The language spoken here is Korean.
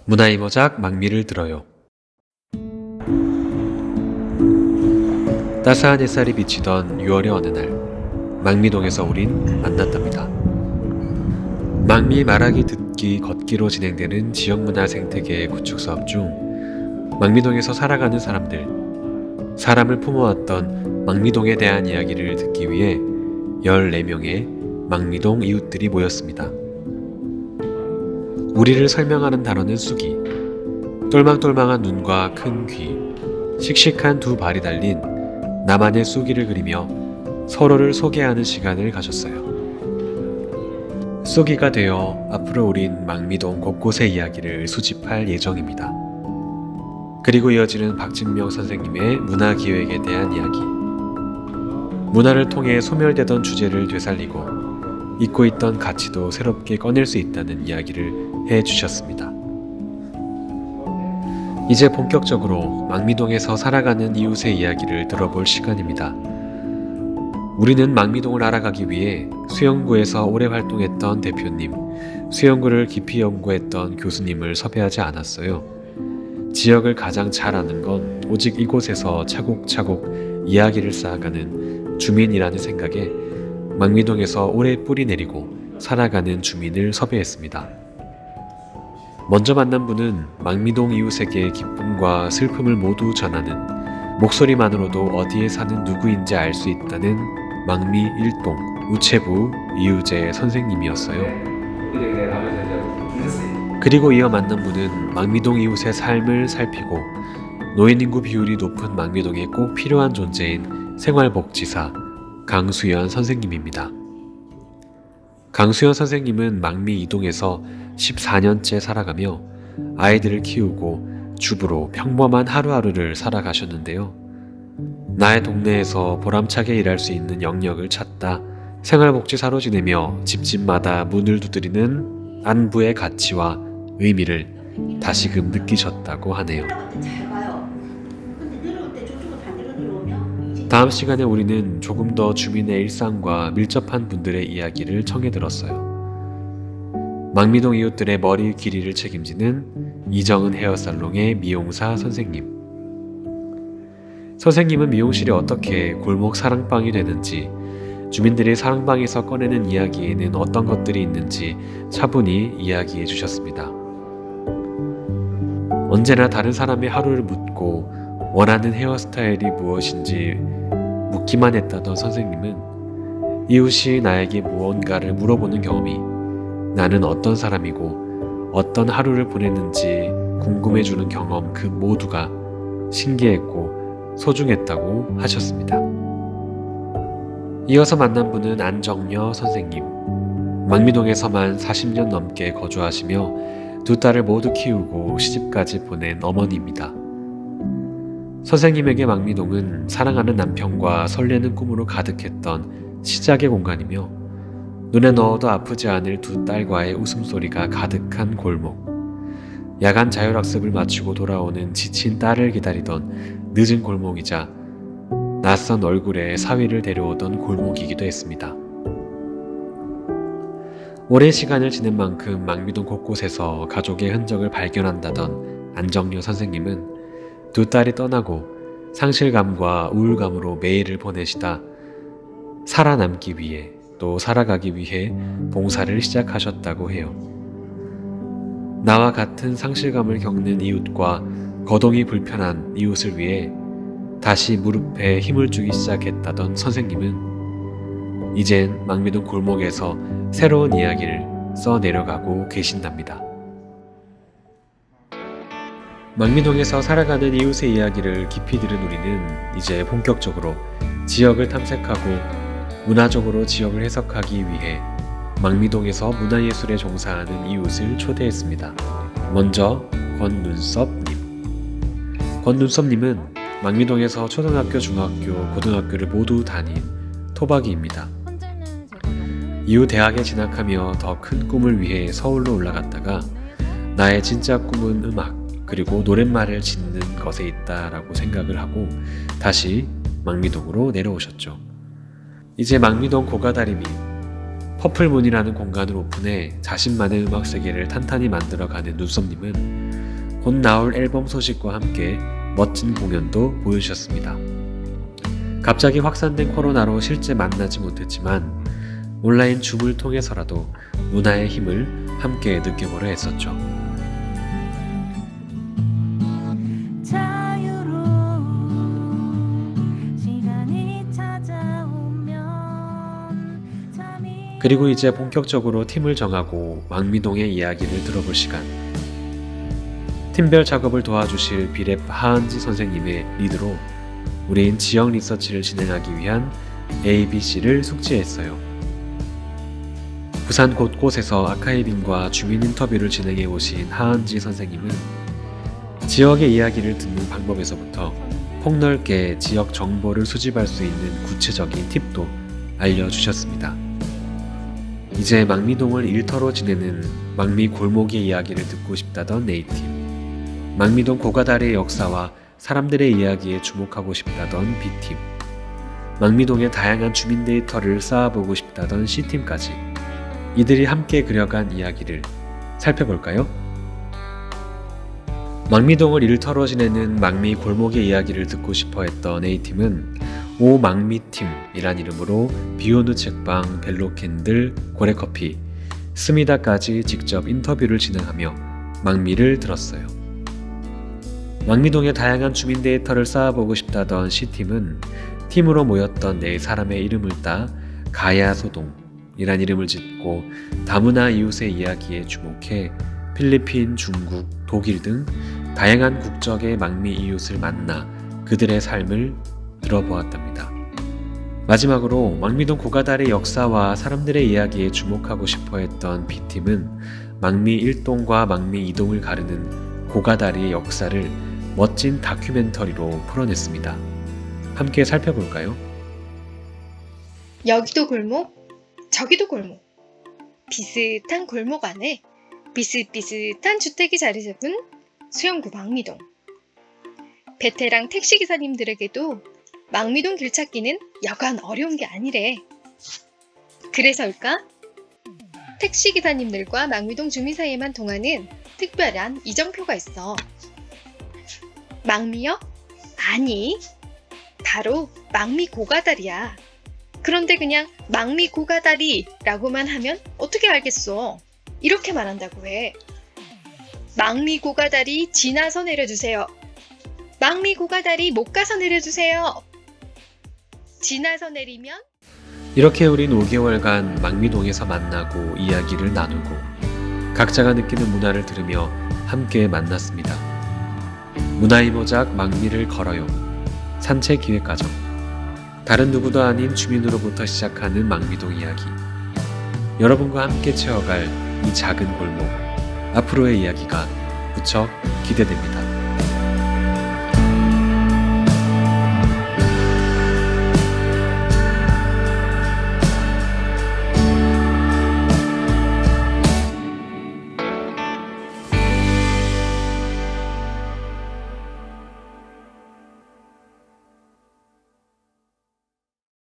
문화의 모작 망미를 들어요. 따스한 햇살이 비치던 6월의 어느 날, 망미동에서 우린 만났답니다. 망미 말하기 듣기 걷기로 진행되는 지역문화 생태계 구축 사업 중 망미동에서 살아가는 사람들, 사람을 품어왔던 망미동에 대한 이야기를 듣기 위해 14명의 망미동 이웃들이 모였습니다. 우리를 설명하는 단어는 쑥이, 똘망똘망한 눈과 큰 귀, 씩씩한 두 발이 달린 나만의 쑥이를 그리며 서로를 소개하는 시간을 가졌어요. 쑥이가 되어 앞으로 우린 망미동 곳곳의 이야기를 수집할 예정입니다. 그리고 이어지는 박진명 선생님의 문화기획에 대한 이야기. 문화를 통해 소멸되던 주제를 되살리고 잊고 있던 가치도 새롭게 꺼낼 수 있다는 이야기를 해주셨습니다. 이제 본격적으로 망미동에서 살아가는 이웃의 이야기를 들어볼 시간입니다. 우리는 망미동을 알아가기 위해 수영구에서 오래 활동했던 대표님, 수영구를 깊이 연구했던 교수님을 섭외하지 않았어요. 지역을 가장 잘 아는 건 오직 이곳에서 차곡차곡 이야기를 쌓아가는 주민이라는 생각에 망미동에서 오래 뿌리 내리고 살아가는 주민을 섭외했습니다. 먼저 만난 분은 망미동 이웃에게 기쁨과 슬픔을 모두 전하는, 목소리만으로도 어디에 사는 누구인지 알 수 있다는 망미 일동 우체부 이우재 선생님이었어요. 그리고 이어 만난 분은 망미동 이웃의 삶을 살피고 노인 인구 비율이 높은 망미동에 꼭 필요한 존재인 생활복지사 강수연 선생님입니다. 강수연 선생님은 망미 이동에서 14년째 살아가며 아이들을 키우고 주부로 평범한 하루하루를 살아가셨는데요. 나의 동네에서 보람차게 일할 수 있는 영역을 찾다 생활복지사로 지내며 집집마다 문을 두드리는 안부의 가치와 의미를 다시금 느끼셨다고 하네요. 다음 시간에 우리는 조금 더 주민의 일상과 밀접한 분들의 이야기를 청해 들었어요. 망미동 이웃들의 머리 길이를 책임지는 이정은 헤어살롱의 미용사 선생님. 선생님은 미용실이 어떻게 골목 사랑방이 되는지, 주민들이 사랑방에서 꺼내는 이야기에는 어떤 것들이 있는지 차분히 이야기해 주셨습니다. 언제나 다른 사람의 하루를 묻고 원하는 헤어스타일이 무엇인지 묻기만 했다던 선생님은 이웃이 나에게 무언가를 물어보는 경험이 나는 어떤 사람이고 어떤 하루를 보냈는지 궁금해주는 경험 그 모두가 신기했고 소중했다고 하셨습니다. 이어서 만난 분은 안정여 선생님. 망미동에서만 40년 넘게 거주하시며 두 딸을 모두 키우고 시집까지 보낸 어머니입니다. 선생님에게 망미동은 사랑하는 남편과 설레는 꿈으로 가득했던 시작의 공간이며 눈에 넣어도 아프지 않을 두 딸과의 웃음소리가 가득한 골목, 야간 자율학습을 마치고 돌아오는 지친 딸을 기다리던 늦은 골목이자 낯선 얼굴에 사위를 데려오던 골목이기도 했습니다. 오랜 시간을 지낸 만큼 망미동 곳곳에서 가족의 흔적을 발견한다던 안정여 선생님은 두 딸이 떠나고 상실감과 우울감으로 매일을 보내시다 살아남기 위해 또 살아가기 위해 봉사를 시작하셨다고 해요. 나와 같은 상실감을 겪는 이웃과 거동이 불편한 이웃을 위해 다시 무릎에 힘을 주기 시작했다던 선생님은 이젠 망미동 골목에서 새로운 이야기를 써내려가고 계신답니다. 망미동에서 살아가는 이웃의 이야기를 깊이 들은 우리는 이제 본격적으로 지역을 탐색하고 문화적으로 지역을 해석하기 위해 망미동에서 문화예술에 종사하는 이웃을 초대했습니다. 먼저 권눈썹님. 권눈썹님은 망미동에서 초등학교, 중학교, 고등학교를 모두 다닌 토박이입니다. 이후 대학에 진학하며 더 큰 꿈을 위해 서울로 올라갔다가 나의 진짜 꿈은 음악 그리고 노랫말을 짓는 것에 있다라고 생각을 하고 다시 망미동으로 내려오셨죠. 이제 망미동 고가다리 및 퍼플문이라는 공간을 오픈해 자신만의 음악 세계를 탄탄히 만들어가는 눈썹님은 곧 나올 앨범 소식과 함께 멋진 공연도 보여주셨습니다. 갑자기 확산된 코로나로 실제 만나지 못했지만 온라인 줌을 통해서라도 문화의 힘을 함께 느껴보려 했었죠. 그리고 이제 본격적으로 팀을 정하고 망미동의 이야기를 들어볼 시간. 팀별 작업을 도와주실 비랩 하은지 선생님의 리드로 우린 지역 리서치를 진행하기 위한 ABC를 숙지했어요. 부산 곳곳에서 아카이빙과 주민 인터뷰를 진행해 오신 하은지 선생님은 지역의 이야기를 듣는 방법에서부터 폭넓게 지역 정보를 수집할 수 있는 구체적인 팁도 알려주셨습니다. 이제 망미동을 일터로 지내는 망미 골목의 이야기를 듣고 싶다던 A팀, 망미동 고가다리의 역사와 사람들의 이야기에 주목하고 싶다던 B팀, 망미동의 다양한 주민 데이터를 쌓아보고 싶다던 C팀까지 이들이 함께 그려간 이야기를 살펴볼까요? 망미동을 일터로 지내는 망미 골목의 이야기를 듣고 싶어 했던 A팀은 오망미팀이란 이름으로 비오누 책방, 벨로캔들, 고래커피, 스미다까지 직접 인터뷰를 진행하며 망미를 들었어요. 망미동의 다양한 주민 데이터를 쌓아보고 싶다던 C팀은 팀으로 모였던 4사람의 이름을 따 가야소동이란 이름을 짓고 다문화 이웃의 이야기에 주목해 필리핀, 중국, 독일 등 다양한 국적의 망미 이웃을 만나 그들의 삶을 들어보았답니다. 마지막으로 망미동 고가다리 역사와 사람들의 이야기에 주목하고 싶어 했던 B팀은 망미 1동과 망미 2동을 가르는 고가다리의 역사를 멋진 다큐멘터리로 풀어냈습니다. 함께 살펴볼까요? 여기도 골목, 저기도 골목. 비슷한 골목 안에 비슷비슷한 주택이 자리 잡은 수영구 망미동. 베테랑 택시기사님들에게도 망미동 길 찾기는 여간 어려운 게 아니래. 그래서일까? 택시기사님들과 망미동 주민 사이에만 통하는 특별한 이정표가 있어. 망미역? 아니, 바로 망미 고가다리야. 그런데 그냥 망미 고가다리라고만 하면 어떻게 알겠어? 이렇게 말한다고 해. 망미 고가다리 지나서 내려주세요. 망미 고가다리 못 가서 내려주세요. 지나서 내리면? 이렇게 우린 5개월간 망미동에서 만나고 이야기를 나누고 각자가 느끼는 문화를 들으며 함께 만났습니다. 문화이모작 망미를 걸어요. 산책 기획과정. 다른 누구도 아닌 주민으로부터 시작하는 망미동 이야기. 여러분과 함께 채워갈 이 작은 골목. 앞으로의 이야기가 무척 기대됩니다.